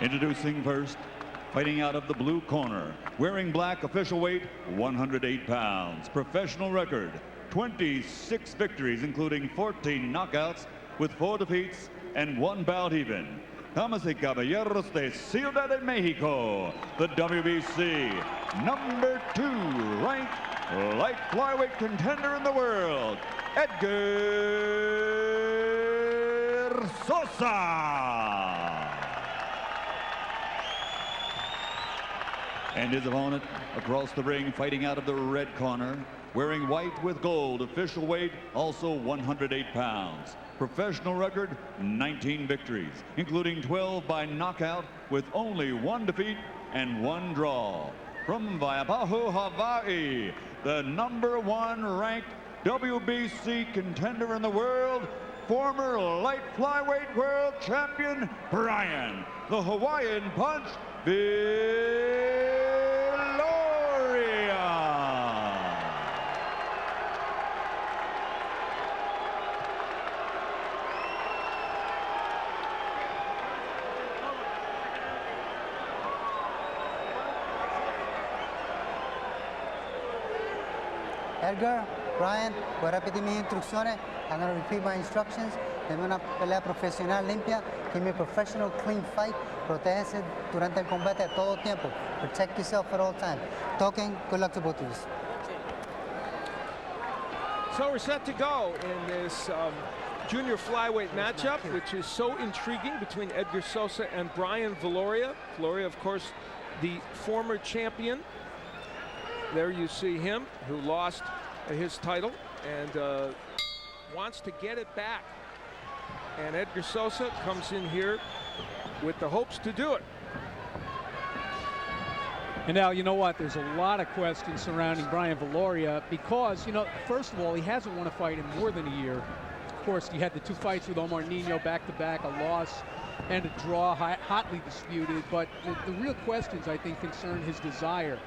Introducing first, fighting out of the blue corner, wearing black, official weight 108 pounds, professional record 26 victories, including 14 knockouts, with 4 defeats and 1 bout even. Damas y Caballeros de Ciudad de Mexico, the WBC #2 ranked light flyweight contender in the world, Edgar Sosa. And his opponent across the ring, fighting out of the red corner, wearing white with gold, official weight also 108 pounds. Professional record 19 victories, including 12 by knockout, with only 1 defeat and 1 draw. From Waipahu, Hawaii, the #1 ranked WBC contender in the world, former light flyweight world champion Brian, the Hawaiian Punch, Viloria. Edgar, Brian, voy a repetir mis instrucciones. I'm going to repeat my instructions. Denme una pelea profesional limpia. Give me a professional, clean fight. Protégese durante el combate a todo tiempo. Protect yourself at all times. Token, good luck to both of you. So we're set to go in this junior flyweight matchup, which is so intriguing, between Edgar Sosa and Brian Viloria. Viloria, of course, the former champion. There you see him, who lost his title and wants to get it back. And Edgar Sosa comes in here with the hopes to do it. And now, you know what? There's a lot of questions surrounding Brian Viloria because, you know, first of all, he hasn't won a fight in more than a year. Of course, he had the 2 fights with Omar Nino back-to-back, a loss and a draw, hotly disputed. But the real questions, I think, concern his desire,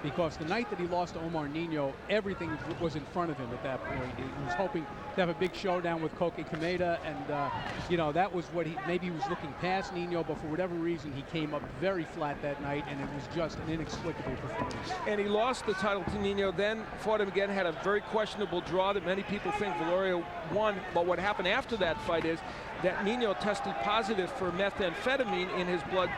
because the night that he lost to Omar Nino, everything was in front of him at that point. He was hoping to have a big showdown with Koke Kameda, and you know, that was what maybe he was looking past Nino, but for whatever reason, he came up very flat that night, and it was just an inexplicable performance. And he lost the title to Nino, then fought him again, had a very questionable draw that many people think Viloria won. But what happened after that fight is that Nino tested positive for methamphetamine in his blood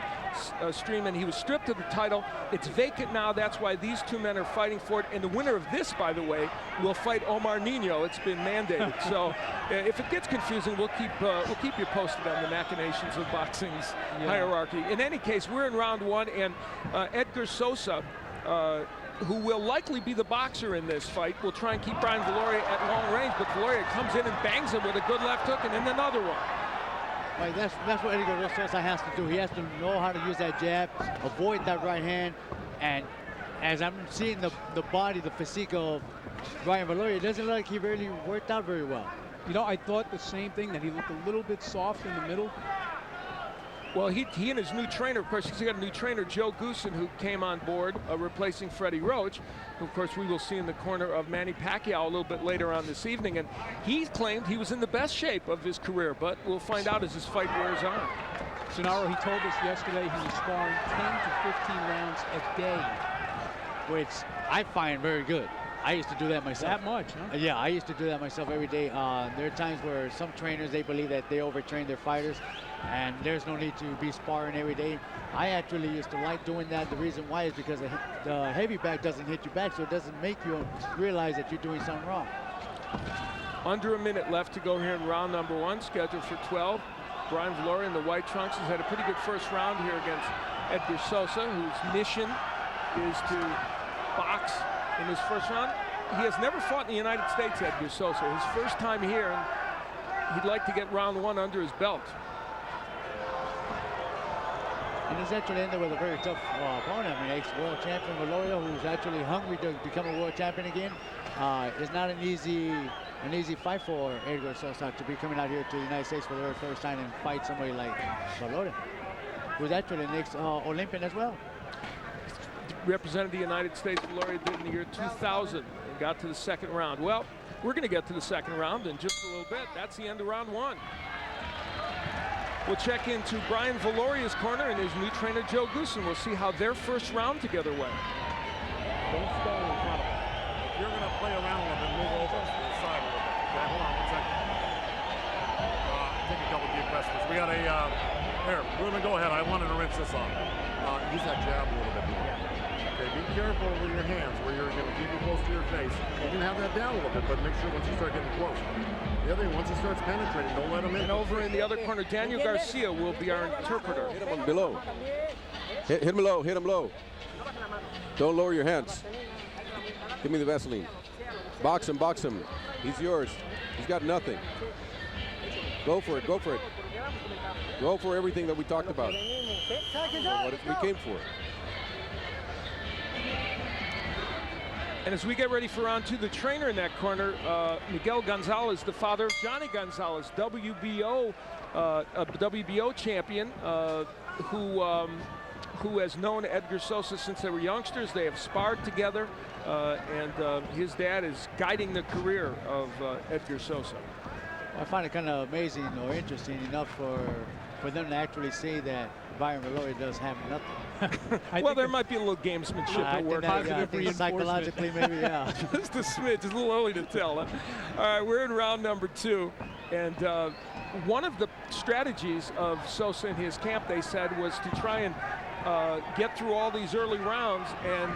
stream, and he was stripped of the title. It's vacant now. That's why these 2 men are fighting for it. And the winner of this, by the way, will fight Omar Nino. It's been mandated. So if it gets confusing, we'll keep you posted on the machinations of boxing's hierarchy. In any case, we're in round 1, and Edgar Sosa, who will likely be the boxer in this fight, will try and keep Brian Viloria at long range, but Viloria comes in and bangs him with a good left hook and then another one. Right, that's what Edgar Sosa has to do. He has to know how to use that jab, avoid that right hand, and as I'm seeing the body, the physique of Brian Viloria, it doesn't look like he really worked out very well. You know, I thought the same thing, that he looked a little bit soft in the middle. Well, he and his new trainer, of course, he's got a new trainer, Joe Goosen, who came on board, replacing Freddie Roach, who, of course, we will see in the corner of Manny Pacquiao a little bit later on this evening. And he claimed he was in the best shape of his career, but we'll find out as his fight wears on. Sonaro, he told us yesterday he was sparring 10 to 15 rounds a day, which I find very good. I used to do that myself. That much, huh? Yeah, I used to do that myself every day. There are times where some trainers, they believe that they overtrain their fighters, and there's no need to be sparring every day. I actually used to like doing that. The reason why is because the heavy bag doesn't hit you back, so it doesn't make you realize that you're doing something wrong. Under a minute left to go here in round number 1, scheduled for 12. Brian Viloria in the white trunks has had a pretty good first round here against Edgar Sosa, whose mission is to box in his first round. He has never fought in the United States, Edgar Sosa. His first time here, and he'd like to get round 1 under his belt. And he's actually ended with a very tough opponent. I mean, ex-world champion Viloria, who's actually hungry to become a world champion again. It's not an easy fight for Edgar Sosa to be coming out here to the United States for the very first time and fight somebody like Viloria, who's actually an ex-Olympian as well. Represented the United States, Viloria did in the year 2000 and got to the 2nd round. Well, we're going to get to the 2nd round in just a little bit. That's the end of round 1. We'll check into Brian Viloria's corner and his new trainer, Joe Goosen. We'll see how their first round together went. Don't stay in front of him. If you're going to play around a little bit, move over to the side a little bit. Okay, hold on 1 second. Take a couple deep breaths. We got a, here, Ruben, go ahead. I wanted to rinse this off. Use that jab a little bit more. Okay, be careful with your hands where you're going to keep it close to your face. You can have that down a little bit, but make sure once you start getting close. The other thing, once it starts penetrating, don't let him in. And over in the other corner, Daniel Garcia will be our interpreter. Hit him below. Hit him low, hit him low. Don't lower your hands. Give me the Vaseline. Box him, box him. He's yours. He's got nothing. Go for it, go for it. Go for everything that we talked about. What we came for. And as we get ready for round 2, the trainer in that corner, Miguel Gonzalez, the father of Johnny Gonzalez, WBO champion, who has known Edgar Sosa since they were youngsters. They have sparred together, and his dad is guiding the career of Edgar Sosa. I find it kind of amazing or interesting enough for them to actually say that Brian Viloria does have nothing. Well, there might be a little gamesmanship at work. I think psychologically, maybe, yeah. Just a smidge. It's a little early to tell. Huh? All right, we're in round number 2, and one of the strategies of Sosa in his camp, they said, was to try and get through all these early rounds, and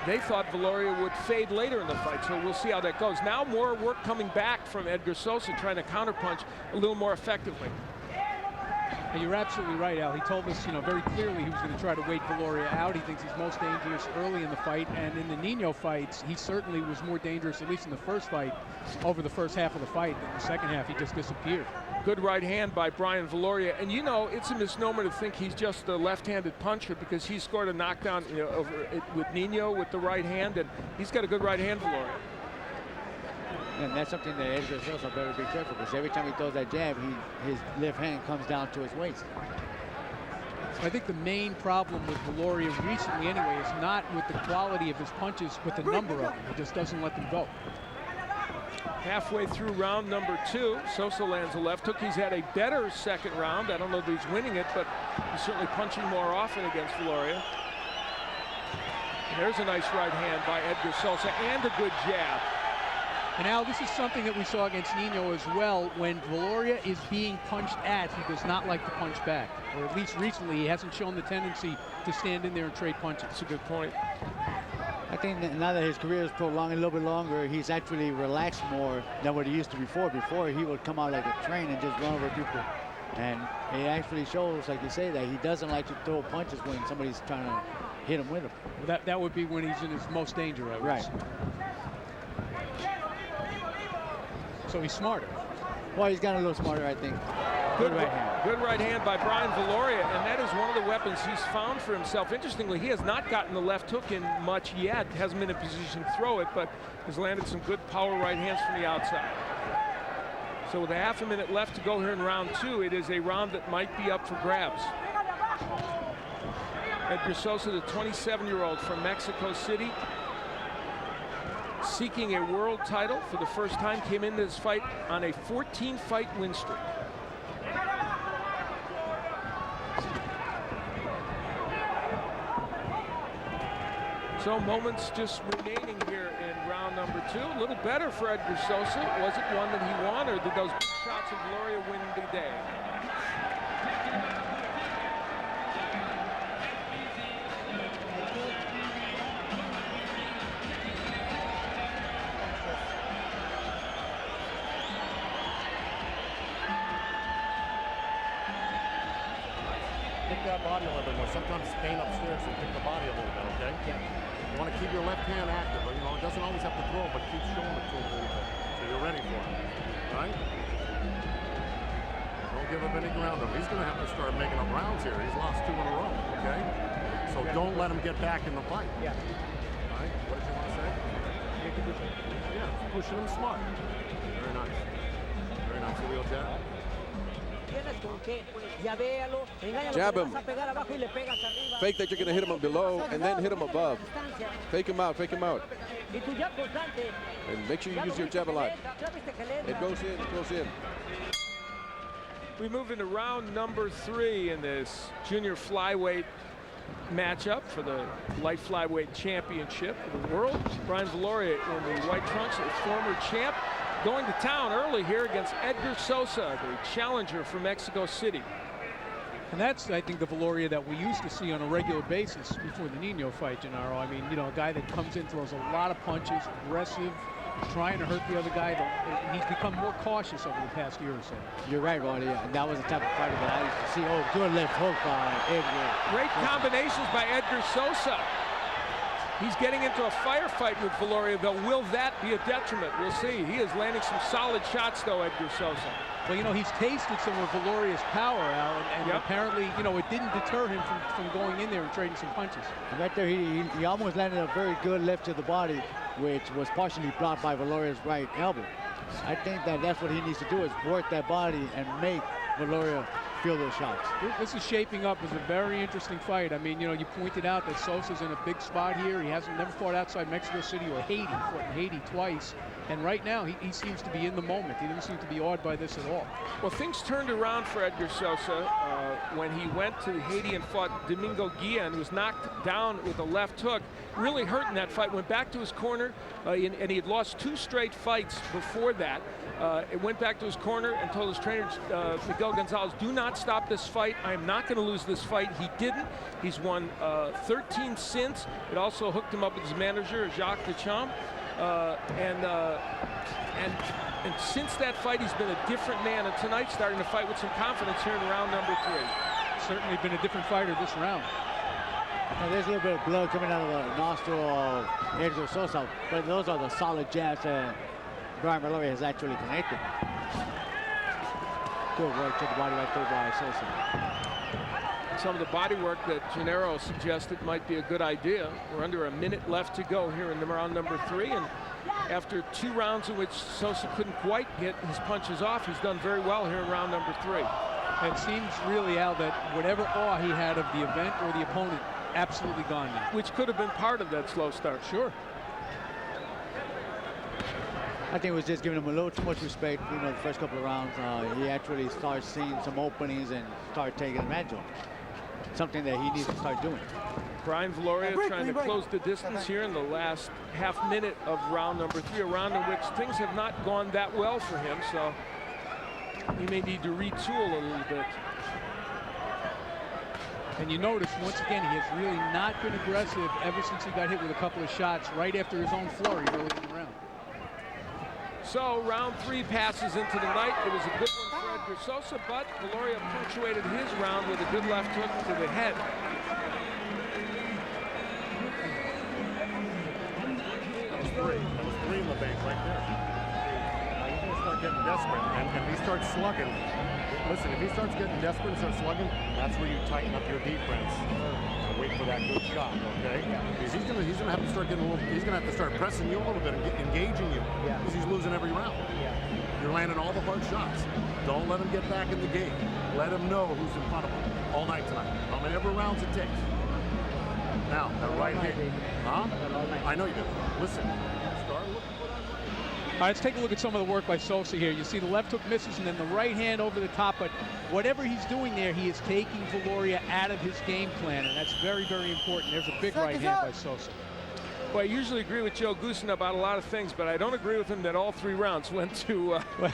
they thought Viloria would fade later in the fight, so we'll see how that goes. Now more work coming back from Edgar Sosa, trying to counterpunch a little more effectively. And you're absolutely right, Al. He told us, very clearly he was going to try to wait Viloria out. He thinks he's most dangerous early in the fight, and in the Nino fights, he certainly was more dangerous, at least in the first fight, over the first half of the fight. In the second half, he just disappeared. Good right hand by Brian Viloria, and it's a misnomer to think he's just a left-handed puncher, because he scored a knockdown with Nino with the right hand, and he's got a good right hand, Viloria. And that's something that Edgar Sosa better be careful, because every time he throws that jab, his left hand comes down to his waist. I think the main problem with Viloria recently anyway is not with the quality of his punches, but the number of them. He just doesn't let them go. Halfway through round number 2, Sosa lands a left hook. He's had a better second round. I don't know if he's winning it, but he's certainly punching more often against Viloria. And there's a nice right hand by Edgar Sosa and a good jab. And Al, this is something that we saw against Nino as well. When Viloria is being punched at, he does not like to punch back. Or at least recently, he hasn't shown the tendency to stand in there and trade punches. That's a good point. I think that now that his career is prolonged a little bit longer, he's actually relaxed more than what he used to before. Before, he would come out like a train and just run over people. And it actually shows, like you say, that he doesn't like to throw punches when somebody's trying to hit him with them. Well, that would be when he's in his most danger, I would say. So he's smarter. Well, he's gotten a little smarter, I think. Good right hand. Good right hand by Brian Viloria, and that is one of the weapons he's found for himself. Interestingly, he has not gotten the left hook in much yet. Hasn't been in a position to throw it, but has landed some good power right hands from the outside. So with a half a minute left to go here in round 2, it is a round that might be up for grabs. Edgar Sosa, the 27-year-old from Mexico City, seeking a world title for the first time, came into this fight on a 14-fight win streak. So moments just remaining here in round number 2. A little better for Edgar Sosa. Was it one that he won, or did those big shots of Viloria win the day? Pick that body a little bit more. Sometimes staying upstairs and pick the body a little bit, okay? Yeah. You want to keep your left hand active. It doesn't always have to throw, but keep showing it to him a little bit. So you're ready for it, right? Don't give up any ground. He's going to have to start making up rounds here. He's lost 2 in a row, okay? So don't let him get back in the fight. Yeah. All right? What did you want to say? Yeah, pushing him smart. Very nice. Very nice. Wheel jab. Jab him. Fake that you're going to hit him below and then hit him above. Fake him out, fake him out. And make sure you use your jab a lot. It goes in, it goes in. We move into round number 3 in this junior flyweight matchup for the light flyweight championship of the world. Brian Viloria in the white trunks, a former champ, going to town early here against Edgar Sosa, the challenger from Mexico City. And that's, I think, the Viloria that we used to see on a regular basis before the Nino fight, Gennaro. I mean, you know, a guy that comes in, throws a lot of punches, aggressive, trying to hurt the other guy. He's become more cautious over the past year or so. You're right, Roddy. And that was the type of fighter that I used to see. Oh, good left hook by Edgar. Great combinations by Edgar Sosa. He's getting into a firefight with Viloria, though. Will that be a detriment? We'll see. He is landing some solid shots, though, Edgar Sosa. Well, you know, he's tasted some of Viloria's power, Al, and apparently, you know, it didn't deter him from going in there and trading some punches. And right there, he almost landed a very good left to the body, which was partially blocked by Viloria's right elbow. I think that that's what he needs to do, is work that body and make Viloria feel those shots. This is shaping up as a very interesting fight. I mean, you know, you pointed out that Sosa's in a big spot here. He hasn't never fought outside Mexico City or Haiti. He fought in Haiti twice. And right now, he seems to be in the moment. He doesn't seem to be awed by this at all. Well, things turned around for Edgar Sosa when he went to Haiti and fought Domingo Guia and was knocked down with a left hook. Really hurt in that fight. Went back to his corner, and he had lost 2 straight fights before that. It went back to his corner and told his trainer, Miguel Gonzalez, do not stop this fight. I am not going to lose this fight. He didn't. He's won 13 since. It also hooked him up with his manager, Jacques Deschamps. And since that fight, he's been a different man. And tonight, starting to fight with some confidence here in round number 3. Certainly been a different fighter this round. Now, there's a little bit of blood coming out of the nostril of Edgar Sosa, but those are the solid jabs that Brian Viloria has actually connected. Good work to the body right there by Sosa. Some of the body work that Gennaro suggested might be a good idea. We're under a minute left to go here in round number 3, and after 2 rounds in which Sosa couldn't quite get his punches off, he's done very well here in round number 3. It seems really, Al, that whatever awe he had of the event or the opponent, absolutely gone now. Which could have been part of that slow start. Sure. I think it was just giving him a little too much respect, you know, the first couple of rounds. He actually started seeing some openings and started taking advantage of them. Something that he needs to start doing. Brian Viloria trying to close the distance here in the last half minute of round number 3, a round in which things have not gone that well for him, so he may need to retool a little bit. And you notice, once again, he has really not been aggressive ever since he got hit with a couple of shots right after his own flurry early in the round. So round 3 passes into the night. It was a good one for Edgar Sosa, but Viloria punctuated his round with a good left hook to the head. That was 3 in the bank right there. He's going to start getting desperate, and if he starts slugging, listen, if he starts getting desperate and starts slugging, that's where you tighten up your defense. Wait for that good shot, okay? Because he's gonna have to start getting a little. He's gonna have to start pressing you a little bit and engaging you. Because he's losing every round. You're landing all the hard shots. Don't let him get back in the game. Let him know who's in front of him all night tonight. How many ever rounds it takes. Now, that right hand. Huh? I know you do. Listen. Start looking. All right, let's take a look at some of the work by Sosa here. You see the left hook misses and then the right hand over the top, but whatever he's doing there, he is taking Viloria out of his game plan, and that's very, very important. There's a big right hand by Sosa. Well, I usually agree with Joe Goosen about a lot of things, but I don't agree with him that all 3 rounds went to Brian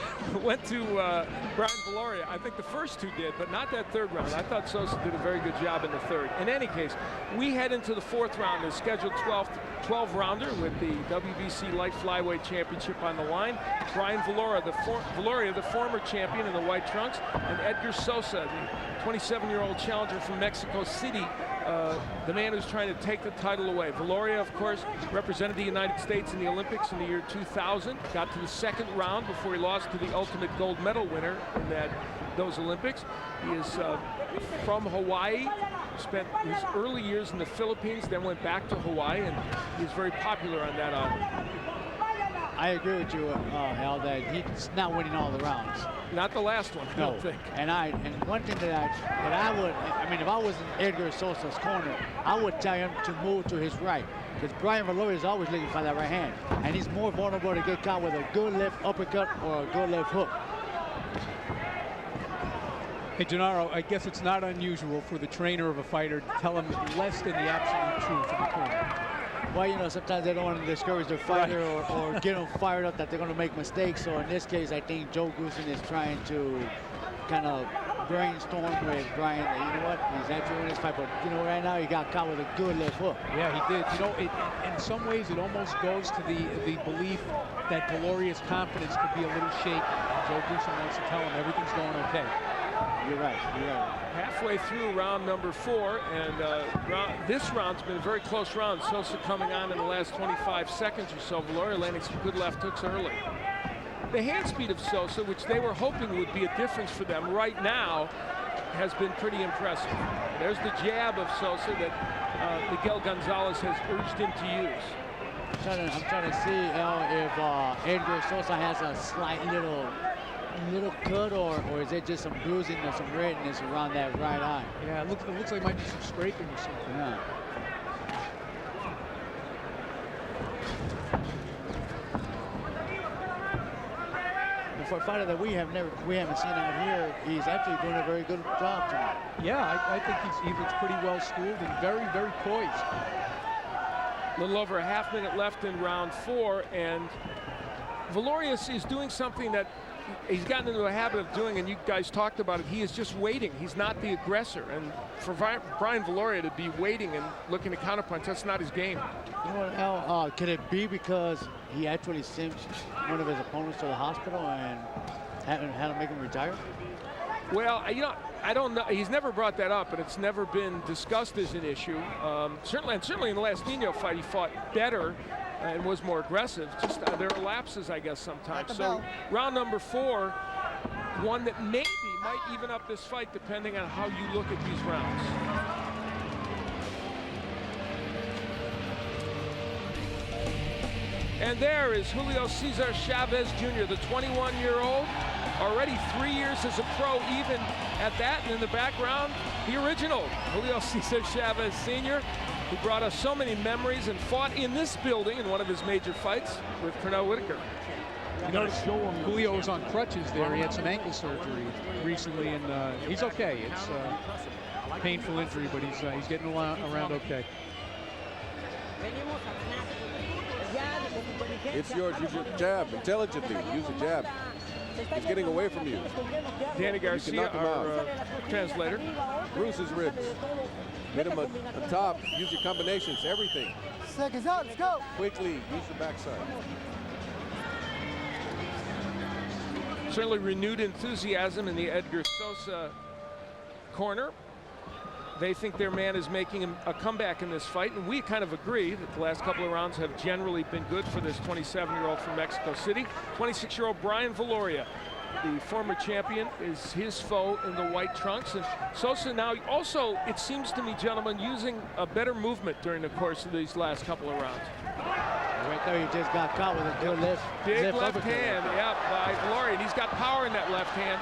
Viloria. I think the first 2 did, but not that 3rd round. I thought Sosa did a very good job in the 3rd. In any case, we head into the 4th round, the scheduled 12-rounder with the WBC Light Flyweight Championship on the line. Brian Viloria, the former champion in the white trunks, and Edgar Sosa, the 27-year-old challenger from Mexico City, the man who's trying to take the title away. Viloria, of course, represented the United States in the Olympics in the year 2000, got to the 2nd round before he lost to the ultimate gold medal winner in those Olympics. He is from Hawaii, spent his early years in the Philippines, then went back to Hawaii, and he's very popular on that island. I agree with you, Al, that he's not winning all the rounds. Not the last one, I don't think. And one thing that I would, I mean, if I was in Edgar Sosa's corner, I would tell him to move to his right. Because Brian Viloria is always looking for that right hand. And he's more vulnerable to get caught with a good left uppercut or a good left hook. Hey, Gennaro, I guess it's not unusual for the trainer of a fighter to tell him less than the absolute truth in the corner. Well, you know, sometimes they don't want to discourage their fighter or get them fired up that they're going to make mistakes. So in this case, I think Joe Goosen is trying to kind of brainstorm with Brian that, you know what, he's actually winning this fight, but, you know, right now he got caught with a good left hook. Yeah, he did. You know, in some ways, it almost goes to the belief that Viloria's confidence could be a little shaky. Joe Goosen wants to tell him everything's going okay. You're right, you're right. Halfway through round number 4, and this round's been a very close round. Sosa coming on in the last 25 seconds or so. Viloria landing some good left hooks early. The hand speed of Sosa, which they were hoping would be a difference for them right now, has been pretty impressive. There's the jab of Sosa that Miguel Gonzalez has urged him to use. I'm trying to see if Edgar Sosa has a slight little cut, or is it just some bruising or some redness around that right eye? Yeah, it looks like it might be some scraping or something. Yeah. For a fighter that we haven't seen out here, he's actually doing a very good job tonight. Yeah, I think he looks pretty well schooled and very, very poised. A little over a half-minute left in round 4, and Viloria is doing something that he's gotten into a habit of doing, and you guys talked about it. He is just waiting. He's not the aggressor, and for Brian Viloria to be waiting and looking to counterpunch, that's not his game. You know what, Al, could it be because he actually sent one of his opponents to the hospital and had to make him retire? Well, you know, I don't know. He's never brought that up, and it's never been discussed as an issue. Certainly in the last Nino fight, he fought better and was more aggressive. Just there are lapses, I guess, sometimes. So round number 4, one that maybe might even up this fight depending on how you look at these rounds. And there is Julio Cesar Chavez Jr., the 21-year-old, already 3 years as a pro, even at that. And in the background, the original Julio Cesar Chavez Sr., who brought us so many memories and fought in this building in one of his major fights with Pernell Whitaker. You notice Julio was on crutches there. He had some ankle surgery recently, and he's okay. It's a painful injury, but he's getting around okay. It's yours. Use your jab intelligently. Use the jab. He's getting away from you. Danny Garcia, our translator. Bruce his ribs. Hit him a top. Use your combinations. Everything. Seconds out. Let's go. Quickly. Use the backside. Certainly renewed enthusiasm in the Edgar Sosa corner. They think their man is making a comeback in this fight, and we kind of agree that the last couple of rounds have generally been good for this 27-year-old from Mexico City. 26-year-old Brian Viloria, the former champion, is his foe in the white trunks. And Sosa now also, it seems to me, gentlemen, using a better movement during the course of these last couple of rounds. Right there, he just got caught with a good big left hand, yeah, by Viloria, and he's got power in that left hand.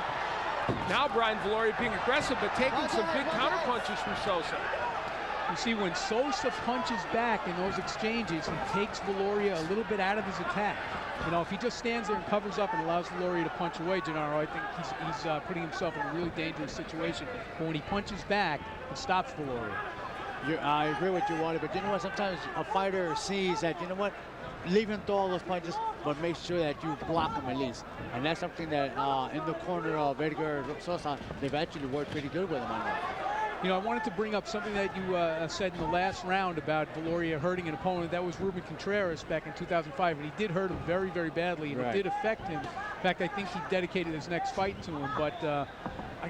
Now Brian Viloria being aggressive, but taking some big counter punches from Sosa. You see, when Sosa punches back in those exchanges, he takes Viloria a little bit out of his attack. You know, if he just stands there and covers up and allows Viloria to punch away, Gennaro, I think he's putting himself in a really dangerous situation. But when he punches back, he stops Viloria. I agree with you, Wally, but you know what? Sometimes a fighter sees that, you know what? Leave him throw all those punches, but make sure that you block him at least. And that's something that in the corner of Edgar Sosa, they've actually worked pretty good with him on that. You know, I wanted to bring up something that you said in the last round about Viloria hurting an opponent. That was Ruben Contreras back in 2005, and he did hurt him very, very badly, and it did affect him. In fact, I think he dedicated his next fight to him, but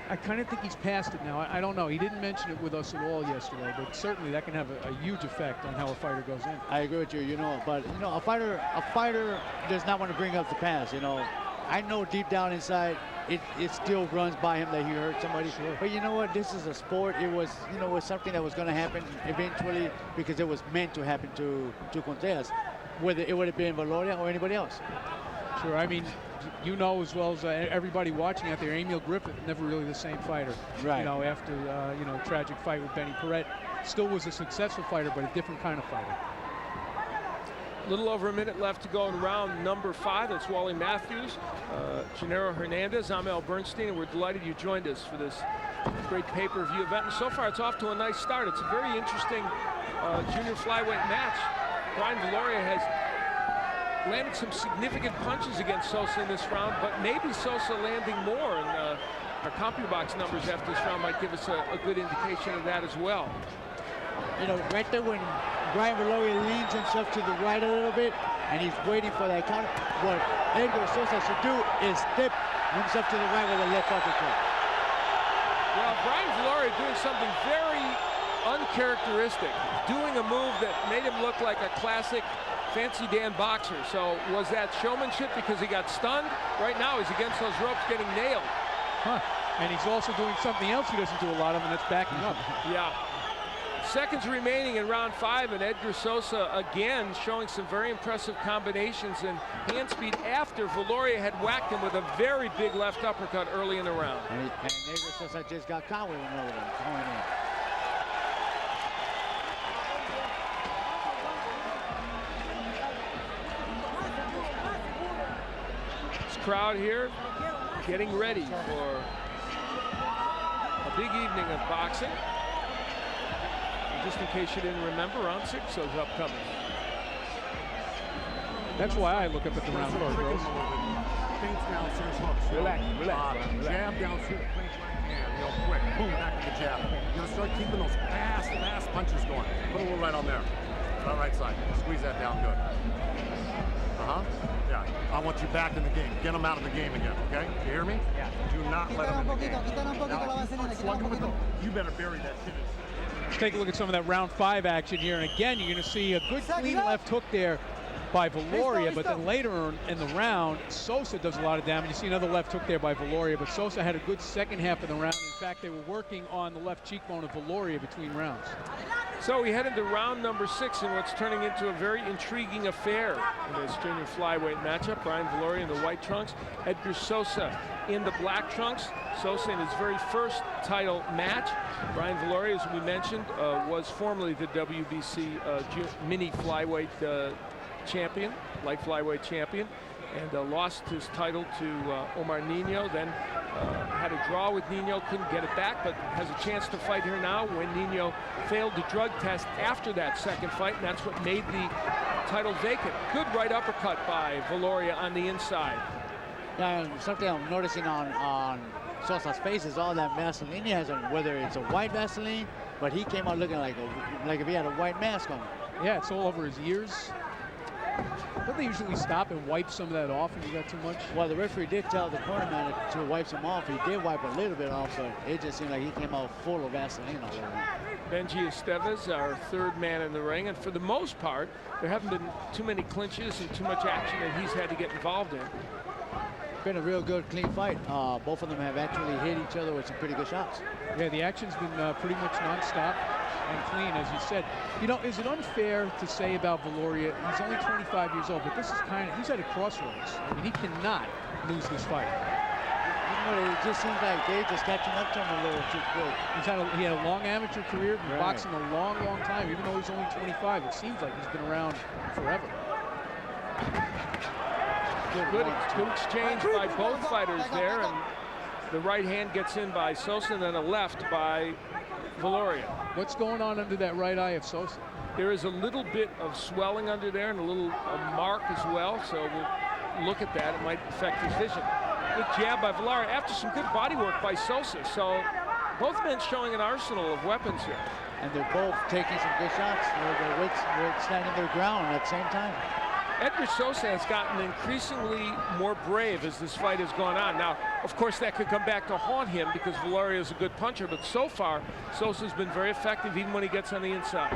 I kind of think he's past it now. I don't know. He didn't mention it with us at all yesterday, but certainly that can have a huge effect on how a fighter goes in. I agree with you, you know, but, you know, a fighter does not want to bring up the past, you know. I know deep down inside, it still runs by him that he hurt somebody. Sure. But you know what? This is a sport. It was, you know, was something that was going to happen eventually because it was meant to happen to Contreras, whether it would have been Viloria or anybody else. Sure. I mean, you know as well as everybody watching out there, Emil Griffith, never really the same fighter. Right. You know, after, you know, tragic fight with Benny Paret, still was a successful fighter, but a different kind of fighter. Little over a minute left to go in round number 5. That's Wally Matthews, Gennaro Hernandez, I'm Al Bernstein, and we're delighted you joined us for this great pay-per-view event. And so far, it's off to a nice start. It's a very interesting junior flyweight match. Brian Viloria has landed some significant punches against Sosa in this round, but maybe Sosa landing more, and our CompuBox numbers after this round might give us a good indication of that as well. You know, right there when Brian Viloria leans himself to the right a little bit, and he's waiting for that counter, what Edgar Sosa should do is step himself to the right with a left uppercut. Well, Brian Viloria doing something very uncharacteristic, doing a move that made him look like a classic Fancy Dan boxer. So was that showmanship because he got stunned? Right now he's against those ropes getting nailed. Huh. And he's also doing something else he doesn't do a lot of, and that's backing up. Yeah. Seconds remaining in round 5, and Edgar Sosa again showing some very impressive combinations and hand speed after Viloria had whacked him with a very big left uppercut early in the round. And Edgar Sosa just got caught with another one going in. Crowd here getting ready for a big evening of boxing. And just in case you didn't remember, round 6 is upcoming. That's why I look up at the round card, bro. Feints downstairs hooks. Relax. Jab downstairs, clinch right hand, real quick. Boom, back to the jab. You gotta start keeping those fast punches going. Put a little right on there. That right side. Squeeze that down good. Yeah, I want you back in the game. Get them out of the game again, okay? You hear me? Yeah. Do not let them in the game. You better bury that shit. Let's take a look at some of that round 5 action here. And again, you're going to see a good clean left hook there by Viloria, but then later in the round, Sosa does a lot of damage. You see another left hook there by Viloria, but Sosa had a good second half of the round. In fact, they were working on the left cheekbone of Viloria between rounds. So we head into round number 6 in what's turning into a very intriguing affair in this junior flyweight matchup. Brian Viloria in the white trunks, Edgar Sosa in the black trunks. Sosa in his very first title match. Brian Viloria, as we mentioned, was formerly the WBC mini flyweight champion, light flyweight champion, and lost his title to Omar Nino, then had a draw with Nino, couldn't get it back, but has a chance to fight here now when Nino failed the drug test after that second fight, and that's what made the title vacant. Good right uppercut by Viloria on the inside. Now, something I'm noticing on Sosa's face is all that Vaseline he has on, whether it's a white Vaseline, but he came out looking like if he had a white mask on. Yeah, it's all over his ears. Don't they usually stop and wipe some of that off when you got too much? Well, the referee did tell the cornerman to wipe some off. He did wipe a little bit off, but it just seemed like he came out full of Vaseline all over him. Benji Estevez, our third man in the ring, and for the most part, there haven't been too many clinches and too much action that he's had to get involved in. Been a real good, clean fight. Both of them have actually hit each other with some pretty good shots. Yeah, the action's been pretty much nonstop and clean, as you said. You know, is it unfair to say about Viloria, he's only 25 years old, but this is he's at a crossroads. I mean, he cannot lose this fight. You know, it just seems like they're just catching up to him a little too quick. He had a long amateur career, been boxing a long, long time. Even though he's only 25, it seems like he's been around forever. Good exchange by both fighters there, and the right hand gets in by Sosa, and then a left by Viloria. What's going on under that right eye of Sosa? There is a little bit of swelling under there and a little mark as well, so we'll look at that. It might affect his vision. Good jab by Viloria after some good body work by Sosa. So both men showing an arsenal of weapons here. And they're both taking some good shots. They're standing their ground at the same time. Edgar Sosa has gotten increasingly more brave as this fight has gone on. Now, of course, that could come back to haunt him because Viloria is a good puncher, but so far, Sosa's been very effective even when he gets on the inside.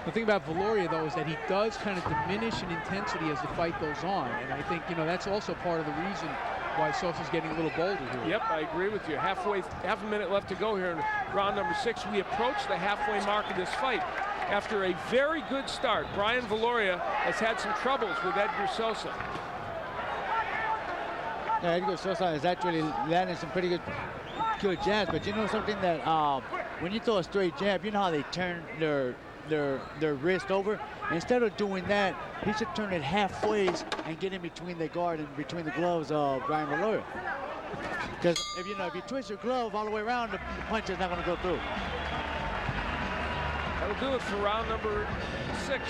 The thing about Viloria, though, is that he does kind of diminish in intensity as the fight goes on, and I think, you know, that's also part of the reason why Sosa's getting a little bolder here. Yep, I agree with you. Half a minute left to go here in round number 6. We approach the halfway mark of this fight. After a very good start, Brian Viloria has had some troubles with Edgar Sosa. Yeah, Edgar Sosa is actually landing some pretty good jabs, but you know something that when you throw a straight jab, you know how they turn their their wrist over. Instead of doing that, he should turn it halfway and get in between the guard and between the gloves of Brian Viloria. Because if you twist your glove all the way around, the punch is not going to go through. That'll do it for round number 6.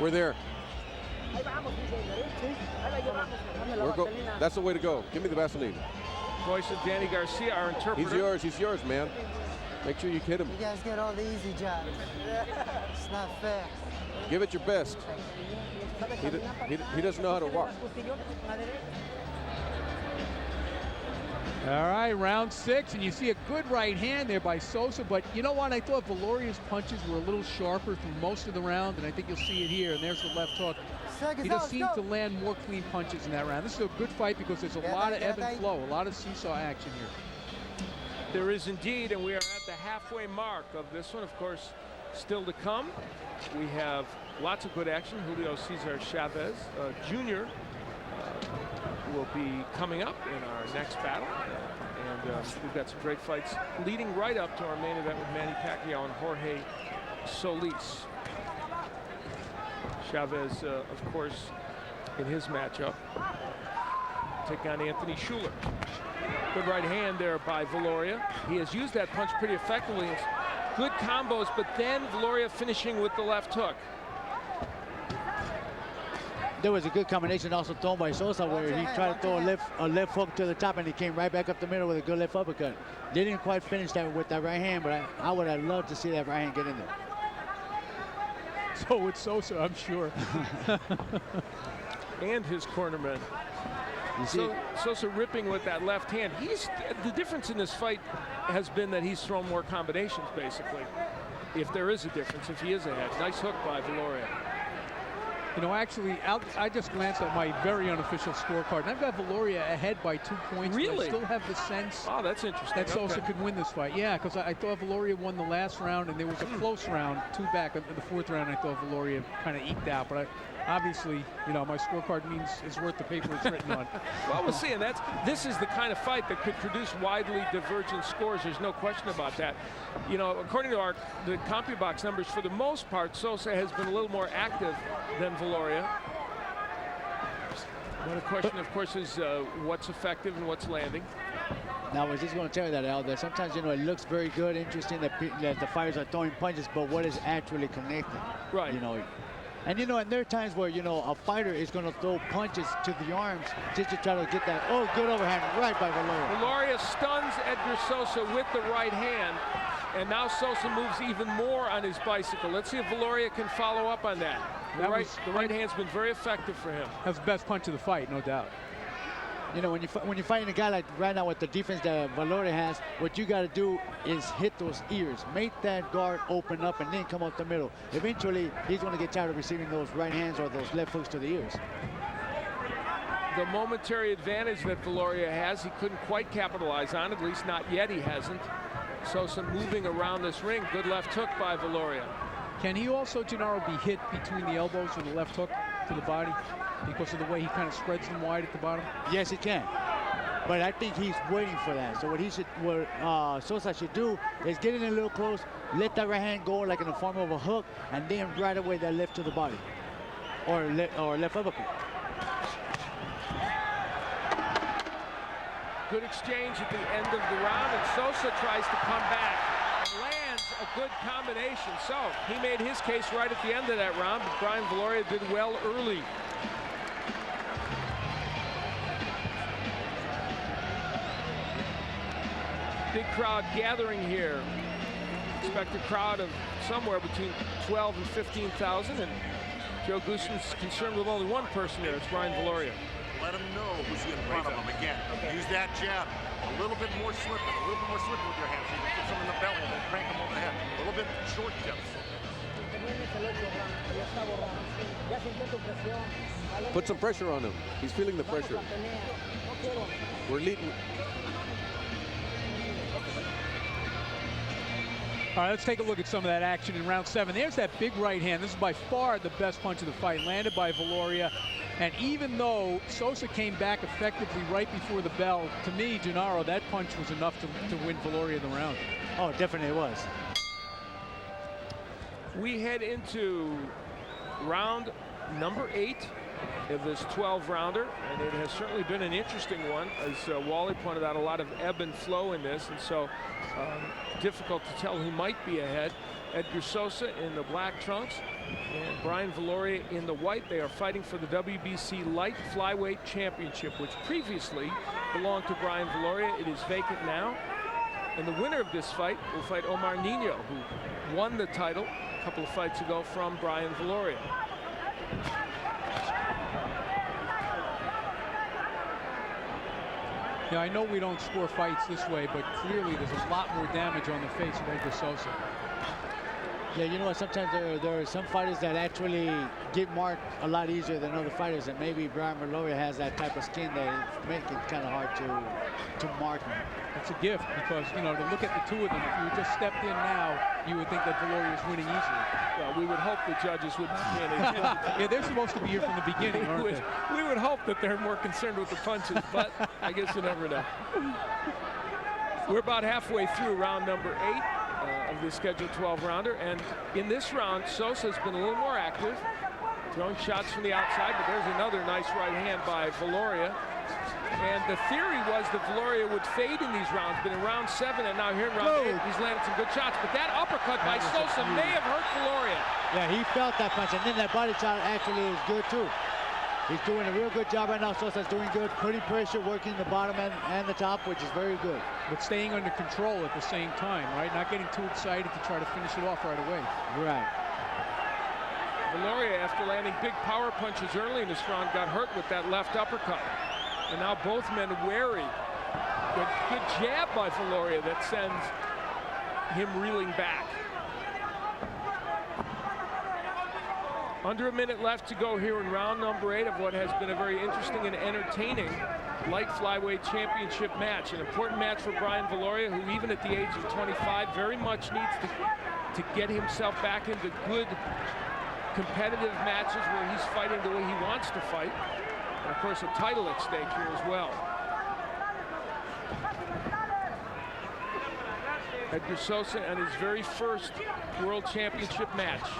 We're there. That's the way to go. Give me the Vaseline. Voice of Danny Garcia, our interpreter. He's yours, man. Make sure you hit him. You guys get all the easy jobs. It's not fair. Give it your best. He doesn't know how to walk. All right, round 6, and you see a good right hand there by Sosa, but you know what? I thought Viloria's punches were a little sharper through most of the round, and I think you'll see it here, and there's the left hook. He just seems to land more clean punches in that round. This is a good fight because there's a lot of ebb and flow, a lot of seesaw action here. There is indeed, and we are at the halfway mark of this one. Of course, still to come. We have lots of good action. Julio Cesar Chavez Jr. Will be coming up in our next battle. And we've got some great fights leading right up to our main event with Manny Pacquiao and Jorge Solis. Chavez, of course, in his matchup, take on Anthony Schuler. Good right hand there by Viloria. He has used that punch pretty effectively. It's good combos, but then Viloria finishing with the left hook. There was a good combination also thrown by Sosa where he tried to throw a left hook to the top and he came right back up the middle with a good left uppercut. Didn't quite finish that with that right hand, but I would have loved to see that right hand get in there. So with Sosa, I'm sure. And his cornerman. Sosa ripping with that left hand. The difference in this fight has been that he's thrown more combinations, basically. If there is a difference, if he is ahead. Nice hook by Viloria. You know, actually, I just glanced at my very unofficial scorecard, and I've got Viloria ahead by 2 points. Really? I still have the sense that's interesting. that Sosa could win this fight. Yeah, because I thought Viloria won the last round, and there was a close round, 2 back in the 4th round. I thought Viloria kind of eked out, but obviously, you know, my scorecard means it's worth the paper it's written on. Well, we'll see, and this is the kind of fight that could produce widely divergent scores. There's no question about that. You know, according to the CompuBox numbers, for the most part, Sosa has been a little more active than Viloria. But the question, of course, is what's effective and what's landing. Now, I was just going to tell you that, Al, that sometimes, you know, it looks very good, interesting that the fighters are throwing punches, but what is actually connecting? Right. You know, and, you know, and there are times where, you know, a fighter is going to throw punches to the arms just to try to get that, good overhand right by Viloria. Viloria stuns Edgar Sosa with the right hand, and now Sosa moves even more on his bicycle. Let's see if Viloria can follow up on that. The right hand's been very effective for him. That's the best punch of the fight, no doubt. You know, when you're fighting a guy like right now with the defense that Viloria has, what you got to do is hit those ears, make that guard open up, and then come up the middle. Eventually, he's going to get tired of receiving those right hands or those left hooks to the ears. The momentary advantage that Viloria has, he couldn't quite capitalize on, at least not yet he hasn't. Sosa moving around this ring. Good left hook by Viloria. Can he also, Gennaro, be hit between the elbows with a left hook to the body because of the way he kind of spreads them wide at the bottom? Yes, he can. But I think he's waiting for that. So what Sosa should do is get in a little close, let that right hand go like in the form of a hook, and then right away that left to the body or left uppercut. Good exchange at the end of the round, and Sosa tries to come back and lands a good combination. So he made his case right at the end of that round, but Brian Viloria did well early. Big crowd gathering here. Expect a crowd of somewhere between 12 and 15,000, and Joe Goosden's concerned with only one person there. It's Brian Viloria. Let him know who's in front of him again. Use that jab. A little bit more slipping. A little bit more slipping with your hands. So you can get some in the belt and then crank them over the head. A little bit short tips. Put some pressure on him. He's feeling the pressure. We're leading. All right, let's take a look at some of that action in round 7. There's that big right hand. This is by far the best punch of the fight, landed by Viloria. And even though Sosa came back effectively right before the bell, to me, Gennaro, that punch was enough to win Viloria the round. Oh, definitely it was. We head into round number 8 of this 12-rounder, and it has certainly been an interesting one. As Wally pointed out, a lot of ebb and flow in this, and so difficult to tell who might be ahead. Edgar Sosa in the black trunks and Brian Viloria in the white. They are fighting for the WBC Light Flyweight Championship, which previously belonged to Brian Viloria. It is vacant now. And the winner of this fight will fight Omar Nino, who won the title a couple of fights ago from Brian Viloria. Yeah, I know we don't score fights this way, but clearly there's a lot more damage on the face of Edgar Sosa. Yeah, you know what? Sometimes there are some fighters that actually get marked a lot easier than other fighters, and maybe Brian Viloria has that type of skin that makes it kind of hard to mark him. It's a gift because, you know, to look at the two of them, if you had just stepped in now, you would think that Viloria is winning easily. Well, we would hope the judges would not pay any attention. Yeah, they're supposed to be here from the beginning, aren't they? We would hope that they're more concerned with the punches, but I guess you never know. We're about halfway through round number 8. Of the scheduled 12-rounder, and in this round Sosa's been a little more active, throwing shots from the outside, but there's another nice right hand by Viloria. And the theory was that Viloria would fade in these rounds, but in round 7 and now here in round 8 he's landed some good shots, but that uppercut by Sosa may have hurt Viloria. Yeah, he felt that punch, and then that body shot actually is good too. He's doing a real good job right now. Sosa's doing good, putting pressure, working the bottom and the top, which is very good. But staying under control at the same time, right? Not getting too excited to try to finish it off right away. Right. Viloria, after landing big power punches early in this round, got hurt with that left uppercut. And now both men wary. Good jab by Viloria that sends him reeling back. Under a minute left to go here in round number 8 of what has been a very interesting and entertaining light flyweight championship match. An important match for Brian Viloria, who even at the age of 25 very much needs to get himself back into good competitive matches where he's fighting the way he wants to fight. And of course a title at stake here as well. Edgar Sosa and his very first world championship match.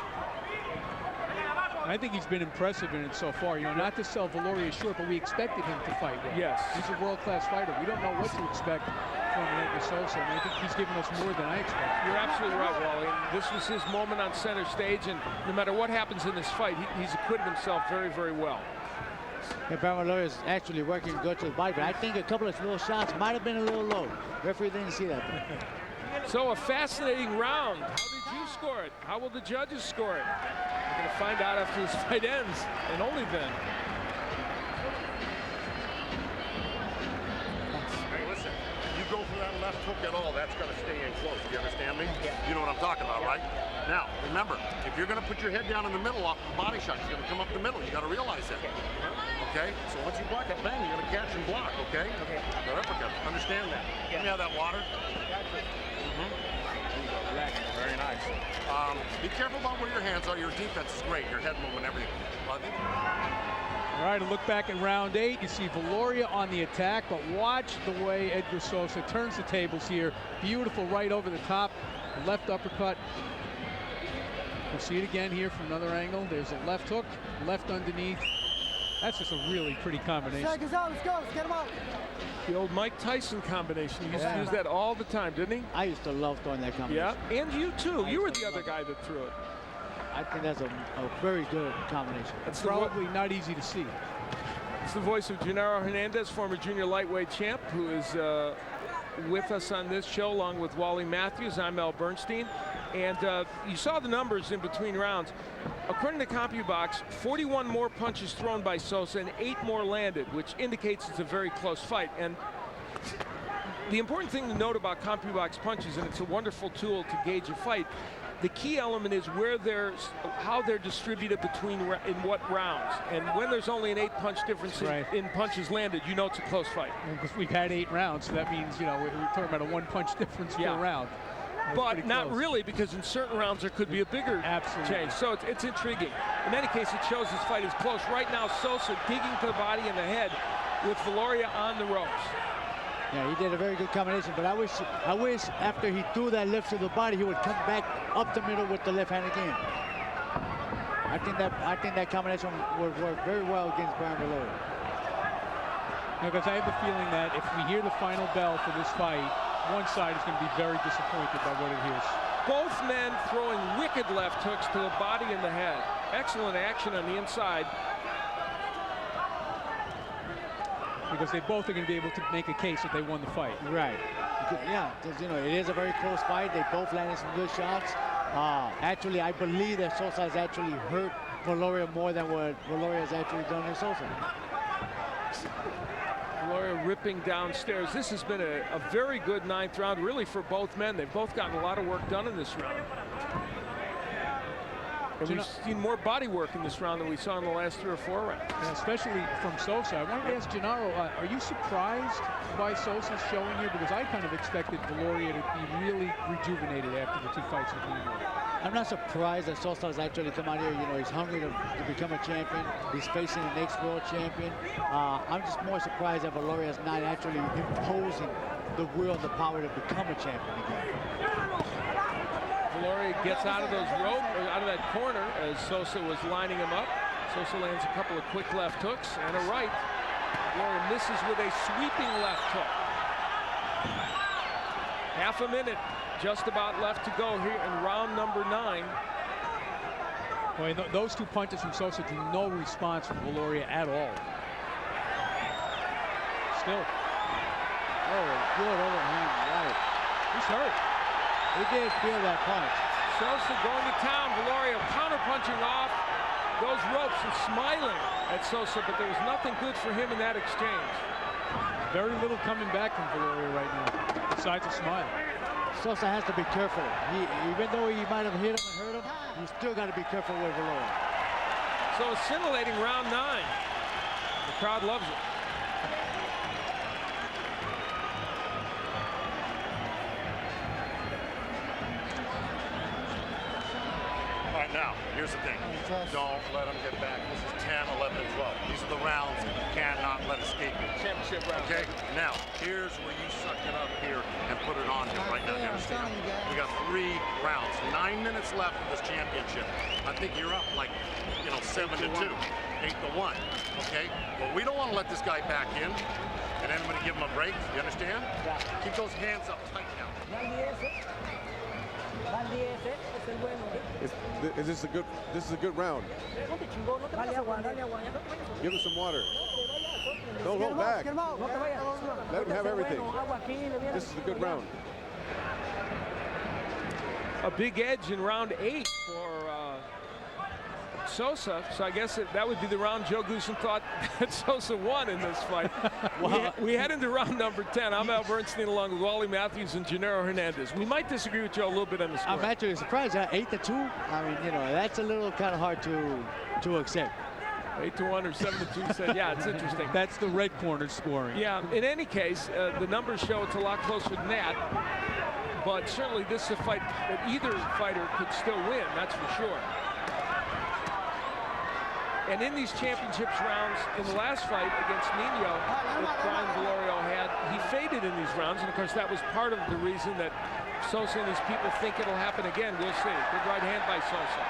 I think he's been impressive in it so far. You know, not to sell Viloria short, but we expected him to fight well. Yes. He's a world-class fighter. We don't know what to expect from Edgar Sosa, and I think he's given us more than I expected. You're absolutely right, Wally. This was his moment on center stage, and no matter what happens in this fight, he's acquitted himself very, very well. Yeah, Brian Viloria is actually working good to the body, but I think a couple of little shots might have been a little low. Referee didn't see that. So a fascinating round. How did you score it? How will the judges score it? We're going to find out after this fight ends, and only then. Hey, listen, you go for that left hook at all, that's going to stay in close. Do you understand me? You know what I'm talking about, right? Now, remember, if you're going to put your head down in the middle off the body shot, you're going to come up the middle. You got to realize that. Okay? So once you block that bang, you're going to catch and block, okay? That uppercut. Understand that. Let me have that water. Very nice. Be careful about where your hands are. Your defense is great. Your head movement, everything. All right, a look back at round 8. You see Viloria on the attack, but watch the way Edgar Sosa turns the tables here. Beautiful right over the top, left uppercut. We'll see it again here from another angle. There's a left hook, left underneath. That's just a really pretty combination. Seconds out, let's go, let's get him out. The old Mike Tyson combination. He used to use that all the time, didn't he? I used to love throwing that combination. Yeah, and you too. You were the other guy that threw it. I think that's a very good combination. It's probably not easy to see. It's the voice of Gennaro Hernandez, former junior lightweight champ, who is with us on this show along with Wally Matthews. I'm Mel Bernstein. And you saw the numbers in between rounds. According to CompuBox, 41 more punches thrown by Sosa and 8 more landed, which indicates it's a very close fight. And the important thing to note about CompuBox punches, and it's a wonderful tool to gauge a fight, the key element is how they're distributed between in what rounds. And when there's only an 8-punch difference in punches landed, you know it's a close fight. Because we've had 8 rounds, so that means, you know, we're talking about a 1-punch difference per round. but not really, because in certain rounds there could be a bigger change. So it's intriguing. In any case, it shows this fight is close. Right now, Sosa digging to the body and the head with Viloria on the ropes. Yeah, he did a very good combination, but I wish after he threw that left to the body, he would come back up the middle with the left hand again. I think that combination would work very well against Brian Viloria. Because I have the feeling that if we hear the final bell for this fight, one side is going to be very disappointed by what it hears. Both men throwing wicked left hooks to the body and the head. Excellent action on the inside. Because they both are going to be able to make a case that they won the fight. Right. Yeah, because, you know, it is a very close fight. They both landed some good shots. Actually, I believe that Sosa has actually hurt Viloria more than what Viloria has actually done to Sosa. Viloria ripping downstairs. This has been a very good 9th round, really, for both men. They've both gotten a lot of work done in this round. And we've seen more body work in this round than we saw in the last 3 or 4 rounds. Yeah, especially from Sosa. I wanted to ask Gennaro, are you surprised by Sosa's showing here? Because I kind of expected Viloria to be really rejuvenated after the 2 fights with Nino. I'm not surprised that Sosa has actually come out here. You know, he's hungry to become a champion. He's facing the next world champion. I'm just more surprised that Viloria is not actually imposing the will and the power to become a champion again. Viloria gets out of those ropes, out of that corner as Sosa was lining him up. Sosa lands a couple of quick left hooks and a right. Viloria misses with a sweeping left hook. Half a minute just about left to go here in round number 9. Boy, those 2 punches from Sosa do no response from Viloria at all. Still. Oh, good overhand right. He's hurt. He did feel that punch. Sosa going to town. Viloria counter-punching off those ropes and smiling at Sosa, but there was nothing good for him in that exchange. Very little coming back from Viloria right now, besides a smile. Sosa has to be careful. Even though he might have hit him and hurt him, you still got to be careful with Viloria. So scintillating round 9. The crowd loves it. All right, now, here's the thing. Don't let them get back. This is 10, 11, and 12. These are the rounds you cannot let escape you. Championship round. Okay, now, here's where you suck it up here and put it on him right now. You understand? We got 3 rounds. 9 minutes left of this championship. I think you're up like, 7-2, 8-1. Okay? Well, we don't want to let this guy back in and anybody give him a break. You understand? Keep those hands up tight now. This is a good round. Give him some water. Don't hold back. Let him have everything. This is a good round. A big edge in round 8 for Sosa, so I guess that would be the round Joe Goosen thought that Sosa won in this fight. we head into round number 10. I'm Al Bernstein along with Wally Matthews and Gennaro Hernandez. We might disagree with Joe a little bit on the score. I'm actually surprised. 8-2. I mean, that's a little kind of hard to accept. 8-1 or 7-2 said, yeah, it's interesting. That's the red corner scoring. Yeah, in any case, the numbers show it's a lot closer than that. But certainly this is a fight that either fighter could still win, that's for sure. And in these championships rounds, in the last fight against Nino that Brian Viloria had, he faded in these rounds. And of course, that was part of the reason that Sosa and his people think it'll happen again. We'll see. Good right hand by Sosa.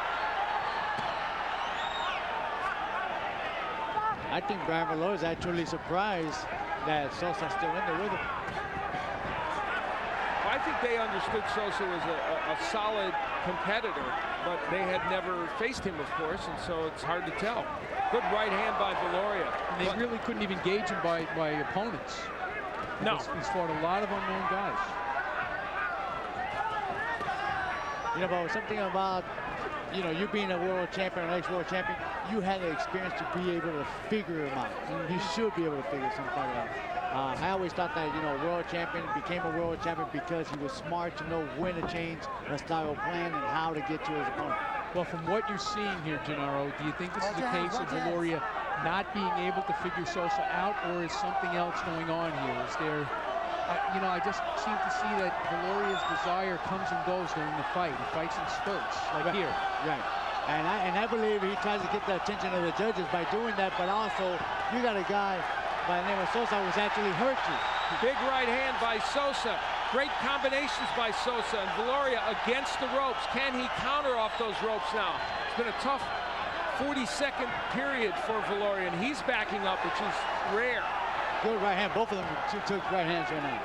I think Brian Viloria is actually surprised that Sosa's still in there with him. I think they understood Sosa was a solid competitor, but they had never faced him, of course, and so it's hard to tell. Good right hand by Viloria. And they really couldn't even gauge him by opponents. No. He's fought a lot of unknown guys. But something about, you being a world champion, an ex-world champion, you had the experience to be able to figure him out. You should be able to figure something out. I always thought that, world champion became a world champion because he was smart to know when to change the style of plan and how to get to his opponent. Well, from what you're seeing here, Gennaro, do you think this is a case of Viloria not being able to figure Sosa out, or is something else going on here? Is there you know, I just seem to see that Viloria's desire comes and goes during the fight. He fights in spurts, like here. Right. And I believe he tries to get the attention of the judges by doing that, but also you got a guy by the name of Sosa who's actually hurt you. Big right hand by Sosa. Great combinations by Sosa, and Viloria against the ropes. Can he counter off those ropes now? It's been a tough 40-second period for Viloria, and he's backing up, which is rare. Good right hand. Both of them took right hands right now.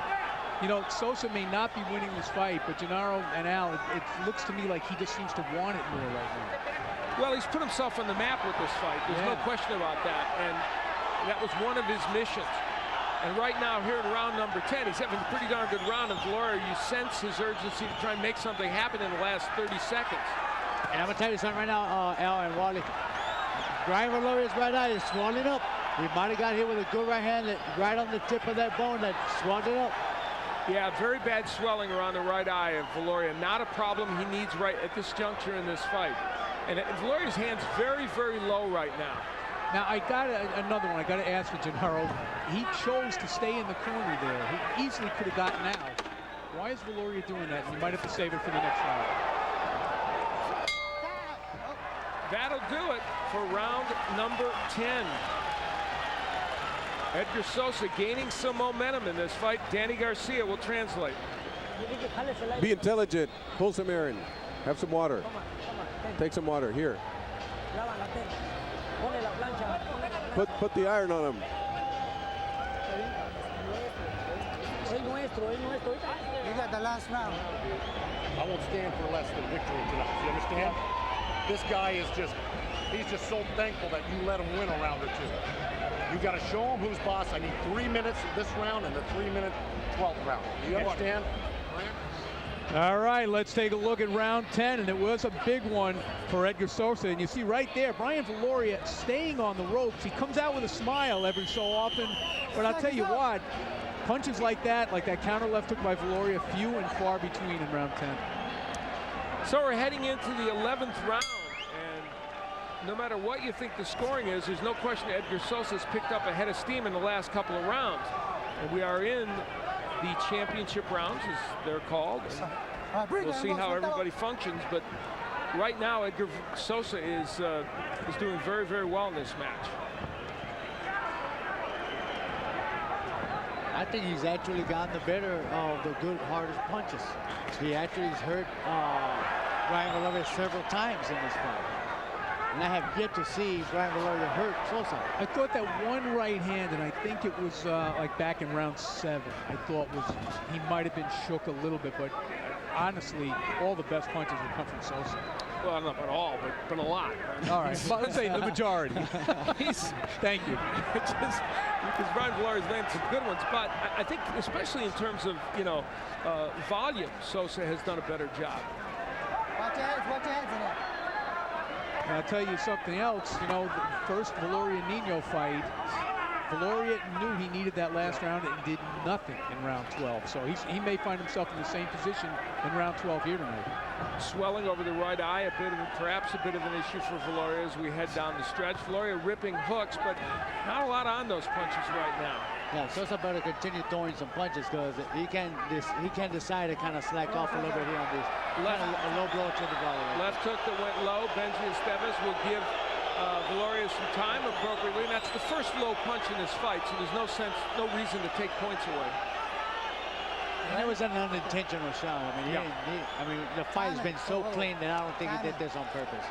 You know, Sosa may not be winning this fight, but Gennaro and Al, it looks to me like he just seems to want it more right now. Well, he's put himself on the map with this fight. There's no question about that, and that was one of his missions. And right now, here in round number 10, he's having a pretty darn good round. And Viloria, you sense his urgency to try and make something happen in the last 30 seconds. And I'm going to tell you something right now, Al and Wally. Brian Viloria's right eye is swelling up. He might have got hit with a good right hand that right on the tip of that bone that swelled it up. Yeah, very bad swelling around the right eye of Viloria. Not a problem he needs right at this juncture in this fight. And Viloria's hand's very, very low right now. Now, I got another one. I got to ask for Gennaro. He chose to stay in the corner there. He easily could have gotten out. Why is Viloria doing that? You might have to save it for the next round. That'll do it for round number 10. Edgar Sosa gaining some momentum in this fight. Danny Garcia will translate. Be intelligent. Pull some air in. Have some water. Take some water. Here. Put the iron on him. You got the last round. I won't stand for less than victory tonight. You understand? This guy is he's just so thankful that you let him win a round or two. You got to show him who's boss. I need 3 minutes of this round and a 3-minute 12th round. Do you understand? All right, let's take a look at round 10, and it was a big one for Edgar Sosa. And you see right there, Brian Viloria staying on the ropes. He comes out with a smile every so often, but I'll tell you what, punches like that counter left hook by Viloria, few and far between in round 10. So we're heading into the 11th round, and no matter what you think the scoring is, there's no question Edgar Sosa's picked up a head of steam in the last couple of rounds. And we are in the championship rounds, as they're called. We'll see how everybody functions, but right now Edgar Sosa is doing very, very well in this match. I think he's actually gotten the better of the good, hardest punches. He actually has hurt Brian Viloria several times in this fight. And I have yet to see Brian Viloria hurt Sosa. I thought that one right hand, and I think it was like back in round 7, I thought he might have been shook a little bit, but honestly, all the best punches would come from Sosa. Well, not at all, but a lot. All right, let's say the majority. Thank you. Just because Brian Viloria's landed some good ones, but I think especially in terms of, volume, Sosa has done a better job. Watch your hands in it. And I'll tell you something else, the first Viloria-Nino fight, Viloria knew he needed that last round and did nothing in round 12. So he may find himself in the same position in round 12 here tonight. Swelling over the right eye, perhaps a bit of an issue for Viloria as we head down the stretch. Viloria ripping hooks, but not a lot on those punches right now. Yeah, Sosa better continue throwing some punches because he can decide to kind of slack off a little bit here on this. A low blow to the body. Left hook that went low. Benji Esteves will give Viloria some time appropriately, and that's the first low punch in this fight, so there's no reason to take points away. And it was an unintentional shot. I mean, the fight has been so clean that I don't think he did this on purpose.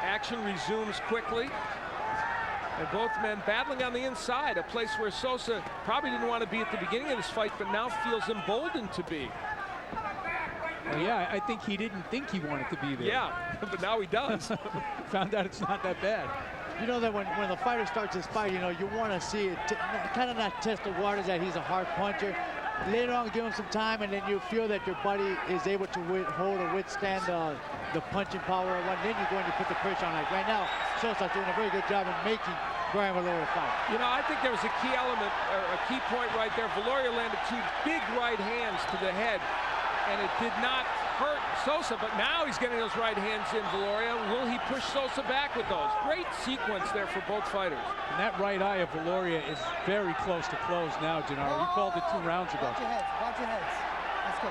Action resumes quickly. And both men battling on the inside, a place where Sosa probably didn't want to be at the beginning of this fight, but now feels emboldened to be. Well, yeah, I think he didn't think he wanted to be there. Yeah, but now he does. Found out it's not that bad. You know that when the fighter starts his fight, you want to see it, kind of not test the waters that he's a hard puncher. Later on, give him some time, and then you feel that your body is able to hold or withstand the punching power of one. Then you're going to put the pressure on. Like right now, Sosa's doing a very good job in making Brian Viloria fight. I think there was a key element, or a key point right there. Viloria landed 2 big right hands to the head. and it did not hurt Sosa, but now he's getting those right hands in, Viloria. Will he push Sosa back with those? Great sequence there for both fighters. And that right eye of Viloria is very close to close now, Gennaro. We called it 2 rounds ago. Watch your heads, watch your heads. Let's go.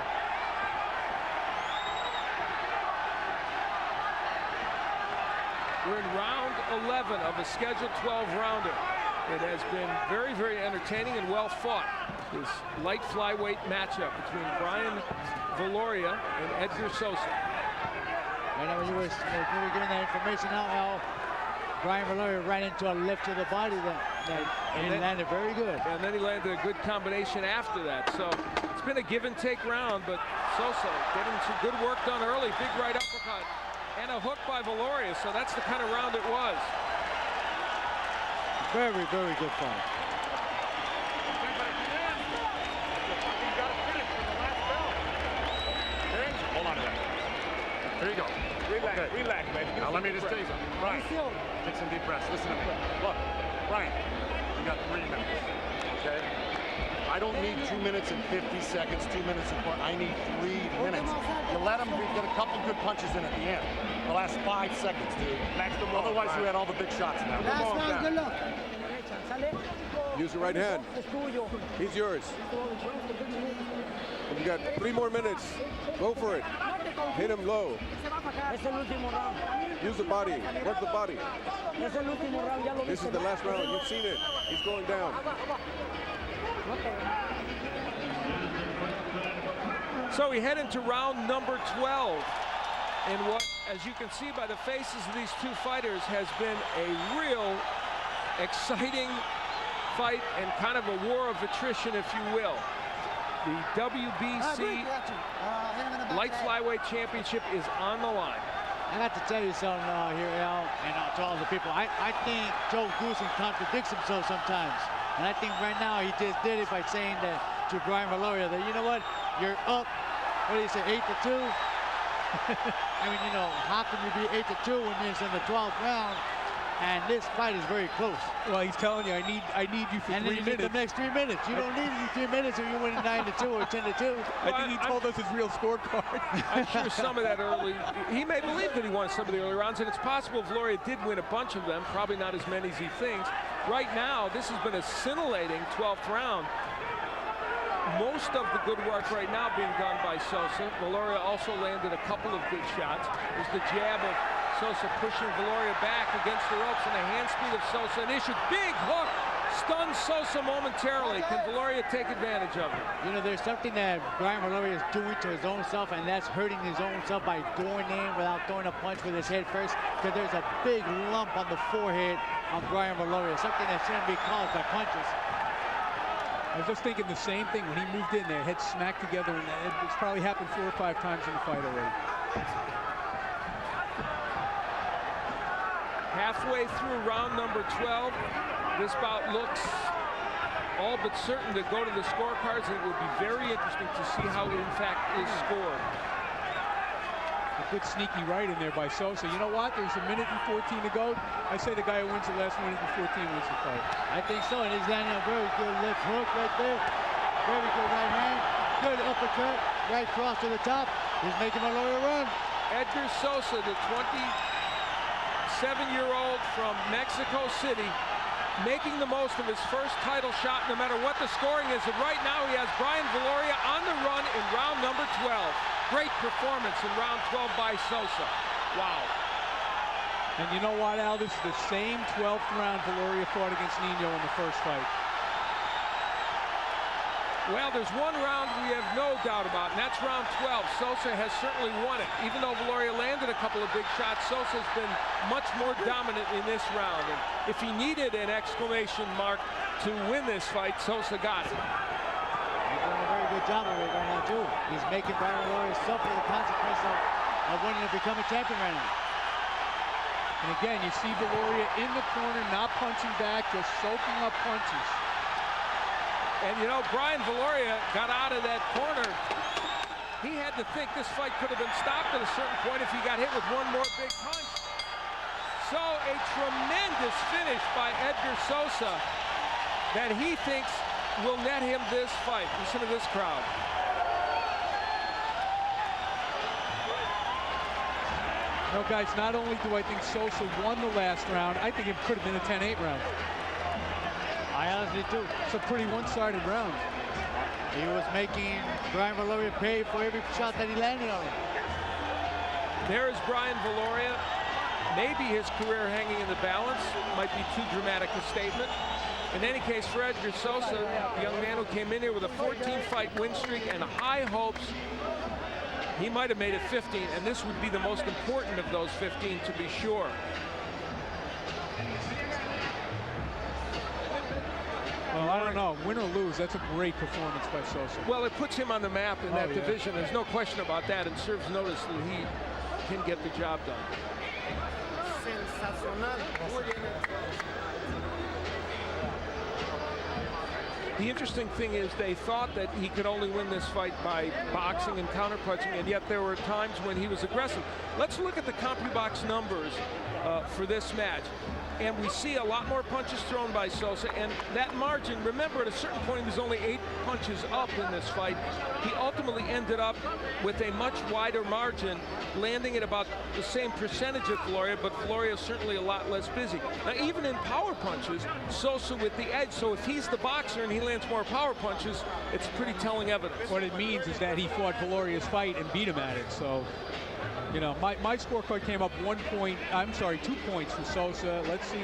We're in round 11 of a scheduled 12-rounder. It has been very, very entertaining and well fought. This light flyweight matchup between Brian Viloria and Edgar Sosa. Right now, when you were giving that information out, Al, Brian Viloria ran into a left to the body and he landed very good. And then he landed a good combination after that. So it's been a give and take round, but Sosa getting some good work done early. Big right uppercut and a hook by Viloria. So that's the kind of round it was. Very, very good fight. Hold on to that. Here you go. Relax, Okay. relax, baby. Now let me just tell you something. Brian, take some deep breaths. Listen to me. Look, Brian, you got 3 minutes, okay? I don't need 2 minutes and 50 seconds, 2 minutes and 4. I need 3 minutes. You let him get a couple good punches in at the end. The last 5 seconds, dude. Otherwise, you had all the big shots now. Last round, good luck. Use your right hand. He's yours. You got 3 more minutes. Go for it. Hit him low. Use the body. Work the body. This is the last round. You've seen it. He's going down. So we head into round number 12. And what, as you can see by the faces of these two fighters, has been a real exciting fight and kind of a war of attrition, if you will. The WBC Light Flyweight Championship is on the line. I got to tell you something here, Al, and to all the people. I think Joe Goosen contradicts himself sometimes. And I think right now he just did it by saying that to Brian Viloria that, you know what, you're up, what do you say, 8-2? I mean, you know, how can you be 8-2 when it's in the 12th round? And this fight is very close. Well, he's telling you, I need you for 3 minutes. And then you need the next 3 minutes. You don't need 3 minutes if you're winning 9-2 or 10-2. I think he told us his real scorecard. I'm sure some of that early, he may believe that he won some of the early rounds, and it's possible Viloria did win a bunch of them, probably not as many as he thinks. Right now, this has been a scintillating 12th round. Most of the good work right now being done by Sosa. Viloria also landed a couple of good shots. There's the jab of Sosa pushing Viloria back against the ropes, and the hand speed of Sosa. An issue, big hook, stuns Sosa momentarily. Can Viloria take advantage of it? You know, there's something that Brian Viloria is doing to his own self, and that's hurting his own self by going in without throwing a punch with his head first, because there's a big lump on the forehead on Brian Viloria, something that shouldn't be caused by punches. I was just thinking the same thing when he moved in there, heads smacked together, and it's probably happened 4 or 5 times in the fight already. Halfway through round number 12, this bout looks all but certain to go to the scorecards, and it will be very interesting to see how it in fact is scored. A good sneaky right in there by Sosa. You know what? There's 1 minute and 14 to go. I say the guy who wins the last 1 minute and 14 wins the fight. I think so, and he's landing a very good left hook right there. Very good right hand. Good uppercut, right cross to the top. He's making Viloria run. Edgar Sosa, the 27-year-old from Mexico City, making the most of his first title shot no matter what the scoring is. And right now he has Brian Viloria on the run in round number 12. Great performance in round 12 by Sosa. Wow. And you know what, Al? This is the same 12th round Viloria fought against Nino in the first fight. Well, there's one round we have no doubt about, and that's round 12. Sosa has certainly won it. Even though Viloria landed a couple of big shots, Sosa's been much more dominant in this round. And if he needed an exclamation mark to win this fight, Sosa got it. He's doing a very good job of it right now, too. He's making Brian Viloria suffer the consequence of wanting to become a champion right now. And again, you see Viloria in the corner, not punching back, just soaking up punches. And you know, Brian Viloria got out of that corner. He had to think this fight could have been stopped at a certain point if he got hit with one more big punch. So a tremendous finish by Edgar Sosa that he thinks will net him this fight. Listen to this crowd. No, guys, not only do I think Sosa won the last round, I think it could have been a 10-8 round. I honestly do. It's a pretty one-sided round. He was making Brian Viloria pay for every shot that he landed on him. There is Brian Viloria. Maybe his career hanging in the balance. Might be too dramatic a statement. In any case, for Edgar Sosa, the young man who came in here with a 14-fight win streak and high hopes, he might have made it 15, and this would be the most important of those 15 to be sure. Well, I don't know. Win or lose, that's a great performance by Sosa. Well, it puts him on the map in that division. There's no question about that, and serves notice that he can get the job done. The interesting thing is they thought that he could only win this fight by boxing and counterpunching, and yet there were times when he was aggressive. Let's look at the CompuBox numbers for this match. And we see a lot more punches thrown by Sosa, and that margin, remember, at a certain point, he was only 8 punches up in this fight. He ultimately ended up with a much wider margin, landing at about the same percentage of Viloria, but Viloria is certainly a lot less busy. Now, even in power punches, Sosa with the edge. So if he's the boxer and he lands more power punches, it's pretty telling evidence. What it means is that he fought Viloria's fight and beat him at it. So, you know, my scorecard came up 2 points for Sosa. Let's see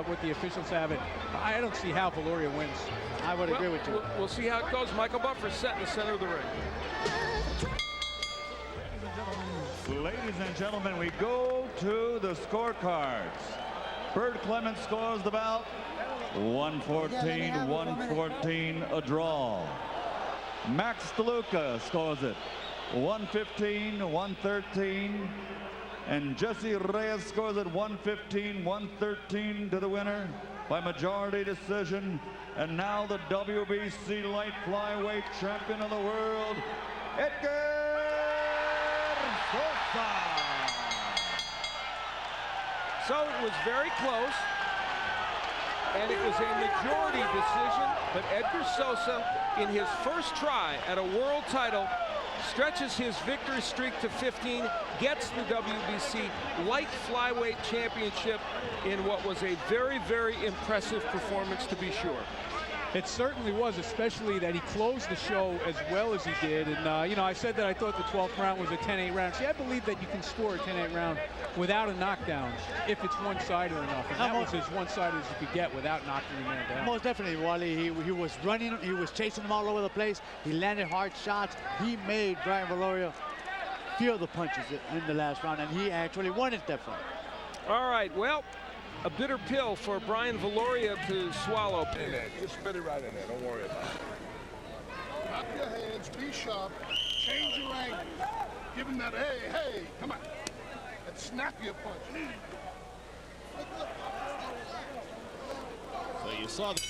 what the officials have it. I don't see how Viloria wins. I would agree with you. We'll see how it goes. Michael Buffer set in the center of the ring. Ladies and gentlemen, we go to the scorecards. Bert Clements scores the bout 114, a draw. Max DeLuca scores it 115, and Jesse Reyes scores it 113 to the winner by majority decision. And now the WBC light flyweight champion of the world, Edgar Sosa. So it was very close, and it was a majority decision, but Edgar Sosa, in his first try at a world title, stretches his victory streak to 15, gets the WBC light flyweight championship in what was a very, very impressive performance, to be sure. It certainly was, especially that he closed the show as well as he did. And, you know, I said that I thought the 12th round was a 10-8 round. See, I believe that you can score a 10-8 round without a knockdown if it's one-sided enough. And that was as one-sided as you could get without knocking the man down. Most definitely, Wally. He was running, he was chasing him all over the place. He landed hard shots. He made Brian Viloria feel the punches in the last round, and he actually won it that fight. All right, well, a bitter pill for Brian Viloria to swallow. Just spit it right in there. Don't worry about it. Drop your hands. Be sharp. Change your angle. Give him that, hey, come on. And snap your punch. So you saw the